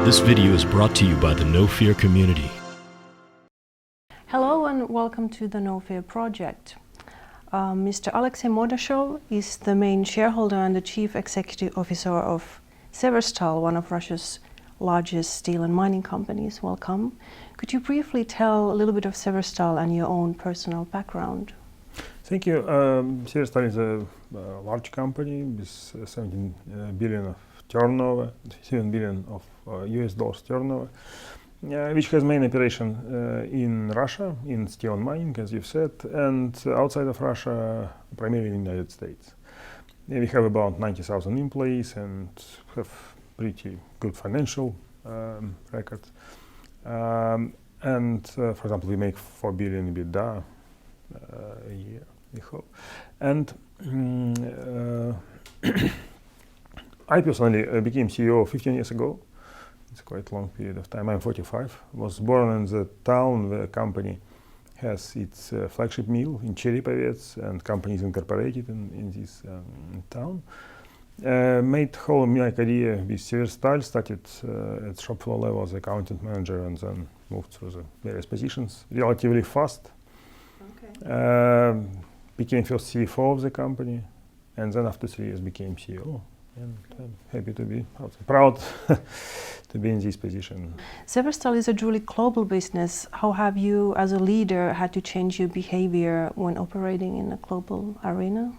This video is brought to you by the No Fear community. Hello and welcome to the No Fear project. Mr. Alexey Mordashov is the main shareholder and the chief executive officer of Severstal, one of Russia's largest steel and mining companies. Welcome. Could you briefly tell a little bit of Severstal and your own personal background? Thank you. Severstal is a large company with 17 billion of turnover, 7 billion of US dollars turnover, which has main operation in Russia, in steel and mining, as you've said, and outside of Russia, primarily in the United States. We have about 90,000 employees and have pretty good financial record. For example, we make 4 billion EBITDA a year, we hope. And I personally became CEO 15 years ago. It's quite a long period of time. I'm 45. Was born in the town where a company has its flagship mill in Cherripovets, and company is incorporated in this town. Made whole my career with Severstal, started at shop floor level as accountant manager and then moved through the various positions relatively fast. Okay. Became first CFO of the company, and then after 3 years became CEO. And I'm happy to be proud to be in this position. Severstal is a truly global business. How have you, as a leader, had to change your behavior when operating in a global arena?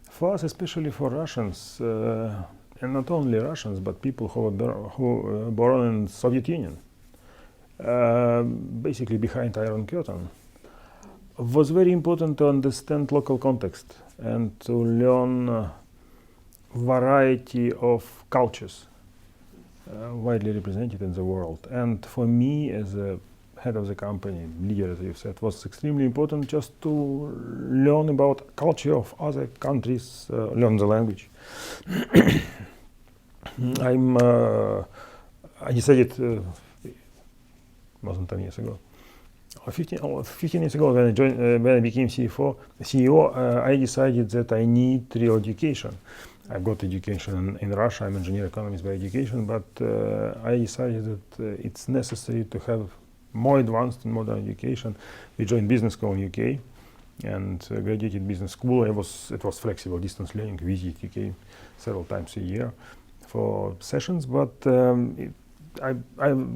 For us, especially for Russians, and not only Russians, but people who were born in Soviet Union, basically behind Iron Curtain, was very important to understand local context and to learn variety of cultures widely represented in the world. And for me, as a head of the company, leader, as you've said, was extremely important just to learn about culture of other countries, learn the language. I decided, more than 10 years ago, 15 years ago when I became CEO, I decided that I need real education. I've got education in Russia. I'm an engineer economist by education, but I decided that it's necessary to have more advanced and modern education. We joined business school in UK and graduated business school. It was flexible distance learning. We visit UK several times a year for sessions, but I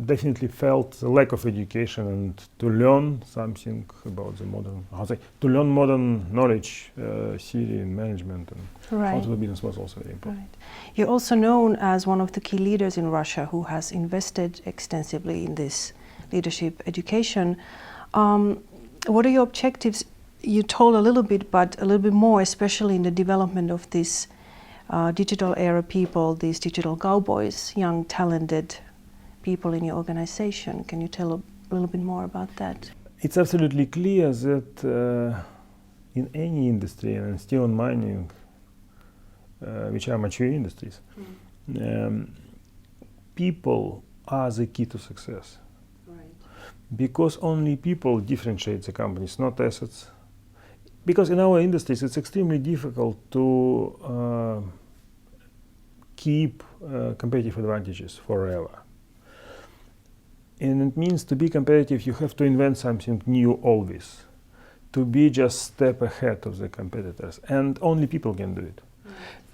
definitely felt the lack of education, and to learn something about the modern, to learn modern knowledge, theory and management and how to do business was also very important. Right. You're also known as one of the key leaders in Russia who has invested extensively in this leadership education. What are your objectives? You told a little bit, but a little bit more, especially in the development of this digital era people, these digital cowboys, young, talented people in your organization. Can you tell a little bit more about that? It's absolutely clear that in any industry, and in steel and mining, which are mature industries, people are the key to success. Right. Because only people differentiate the companies, not assets. Because in our industries, it's extremely difficult to keep competitive advantages forever. And it means to be competitive, you have to invent something new always, to be just step ahead of the competitors, and only people can do it,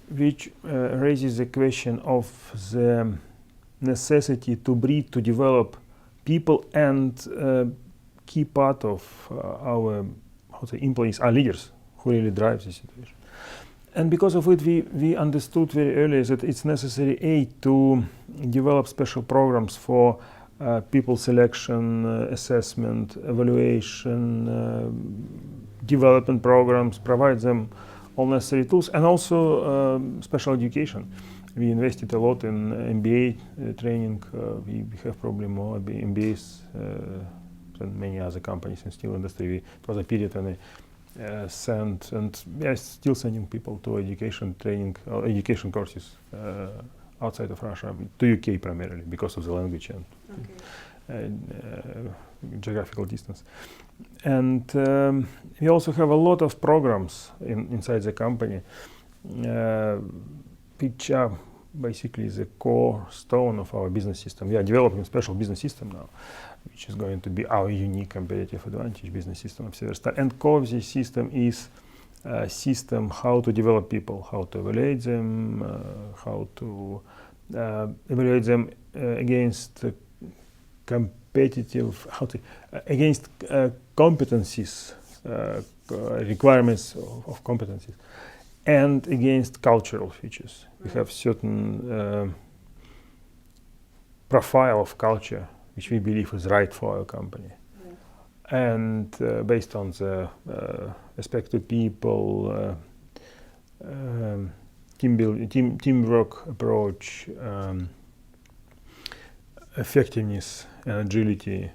which raises the question of the necessity to breed, to develop people, and key part of our employees are leaders who really drive the situation. And because of it, we understood very early that it's necessary to develop special programs for people selection, assessment, evaluation, development programs, provide them all necessary tools, and also special education. We invested a lot in MBA training. We have probably more MBAs than many other companies in steel industry. It was a period when I sent, and we are still sending people to education training, education courses outside of Russia, to UK primarily, because of the language and geographical distance. And we also have a lot of programs inside the company, which are basically the core stone of our business system. We are developing a special business system now, which is going to be our unique competitive advantage business system of Severstal. And core of this system is a system how to develop people, how to evaluate them, how to evaluate them against competitive, against competencies, requirements of competencies, and against cultural features. We have certain profile of culture which we believe is right for our company. And based on the respect to people, teamwork approach, effectiveness and agility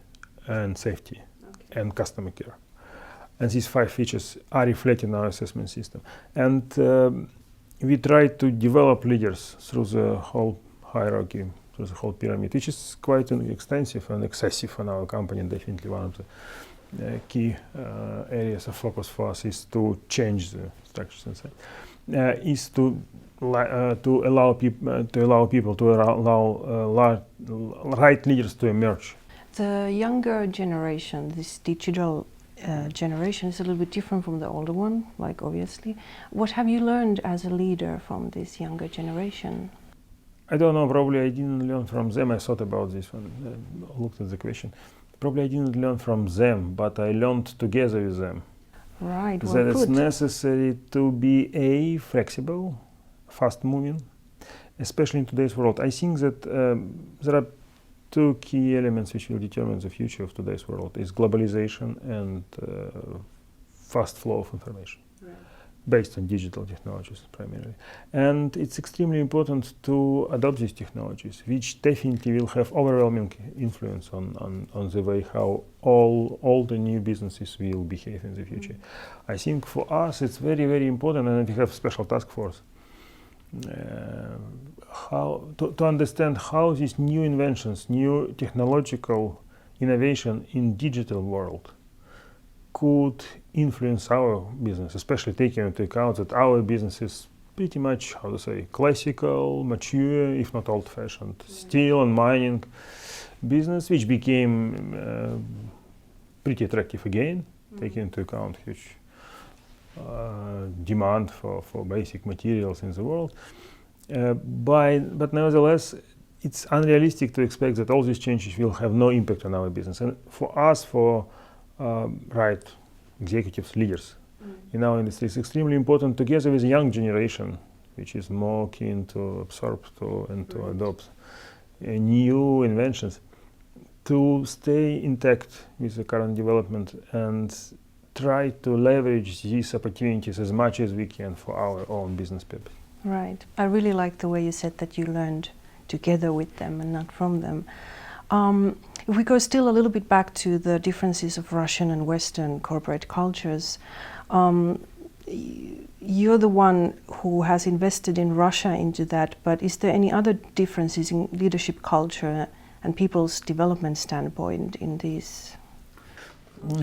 and safety and customer care. And these 5 features are reflected in our assessment system. And we try to develop leaders through the whole hierarchy, through the whole pyramid, which is quite extensive and excessive in our company. And definitely one of the key areas of focus for us is to change the structures inside. Is to allow right leaders to emerge. The younger generation, this digital generation, is a little bit different from the older one, like obviously. What have you learned as a leader from this younger generation? I don't know, probably I didn't learn from them. I thought about this when I looked at the question. Probably I didn't learn from them, but I learned together with them. Right, well, that it's necessary to be flexible, fast-moving, especially in today's world. I think that there are 2 key elements which will determine the future of today's world: is globalization and fast flow of information, based on digital technologies primarily. And it's extremely important to adopt these technologies, which definitely will have overwhelming influence on the way how all the new businesses will behave in the future. I think for us it's very, very important, and we have a special task force, how to understand how these new inventions, new technological innovation in digital world could influence our business, especially taking into account that our business is pretty much, how to say, classical, mature, if not old-fashioned, steel and mining business, which became pretty attractive again, taking into account huge demand for basic materials in the world. But nevertheless, it's unrealistic to expect that all these changes will have no impact on our business. And for us, for right executives, leaders in our industry, it's extremely important, together with the young generation, which is more keen to absorb and to adopt new inventions, to stay intact with the current development and try to leverage these opportunities as much as we can for our own business purpose. Right. I really like the way you said that you learned together with them and not from them. If we go still a little bit back to the differences of Russian and Western corporate cultures, you're the one who has invested in Russia into that, but is there any other differences in leadership culture and people's development standpoint in these?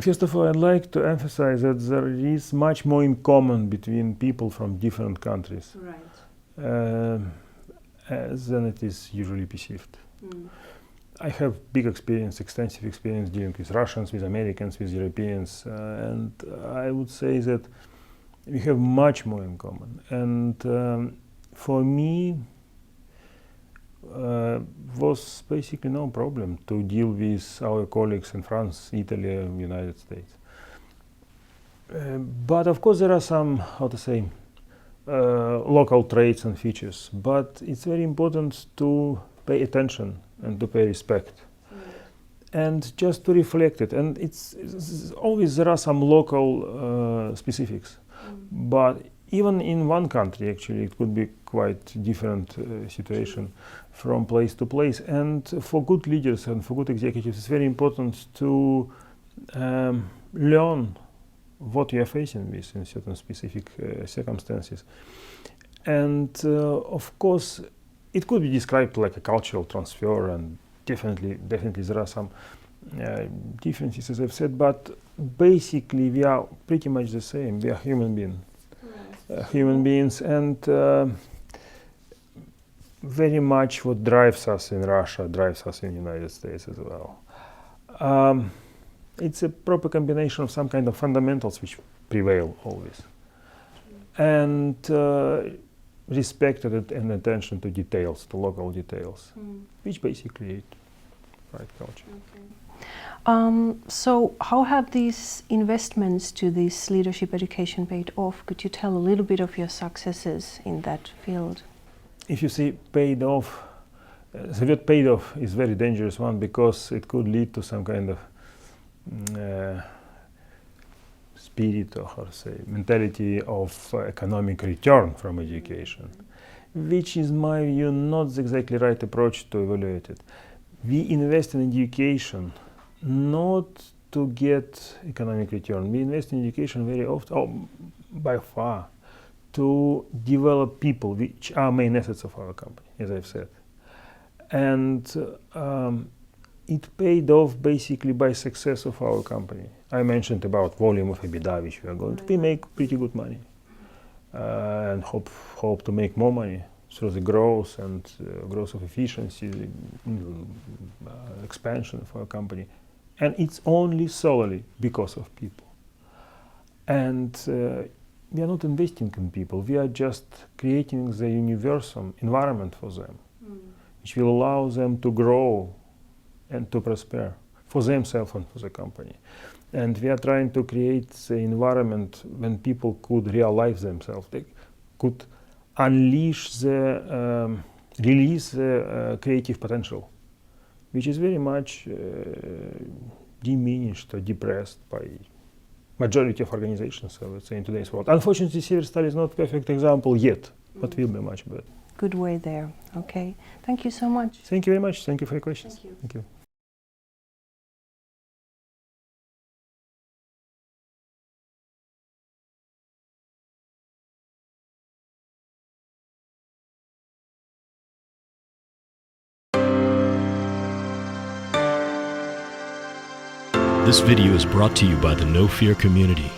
First of all, I'd like to emphasize that there is much more in common between people from different countries than it is usually perceived. I have big experience, extensive experience dealing with Russians, with Americans, with Europeans, and I would say that we have much more in common. And for me, was basically no problem to deal with our colleagues in France, Italy, and United States. But of course there are some, how to say, local traits and features, but it's very important to pay attention and to pay respect and just to reflect it. And it's always there are some local specifics, but even in one country actually it could be quite different situation from place to place. And for good leaders and for good executives, it's very important to learn what you are facing with in certain specific circumstances. And of course, it could be described like a cultural transfer, and definitely there are some differences, as I've said, but basically we are pretty much the same. We are human beings. Human beings, and very much what drives us in Russia, drives us in the United States as well. It's a proper combination of some kind of fundamentals which prevail always, and respect and attention to details, to local details, which basically create right culture. So how have these investments to this leadership education paid off? Could you tell a little bit of your successes in that field? If you say paid off, the word paid off is a very dangerous one, because it could lead to some kind of spirit, or how to say, mentality of economic return from education, which is, my view, not exactly right approach to evaluate it. We invest in education not to get economic return. We invest in education very often, by far, to develop people, which are main assets of our company, as I've said. And it paid off basically by success of our company. I mentioned about volume of EBITDA, which we are going to. We make pretty good money, and hope to make more money through the growth and growth of efficiency, expansion of our company. And it's only solely because of people. And we are not investing in people. We are just creating the universal environment for them, which will allow them to grow and to prosper for themselves and for the company. And we are trying to create the environment when people could realize themselves. They could unleash release the creative potential, which is very much diminished or depressed by majority of organizations, I would say, in today's world. Unfortunately, Severstal is not a perfect example yet, but will be much better. Good way there. Okay. Thank you so much. Thank you very much. Thank you for your questions. Thank you. Thank you. This video is brought to you by the No Fear community.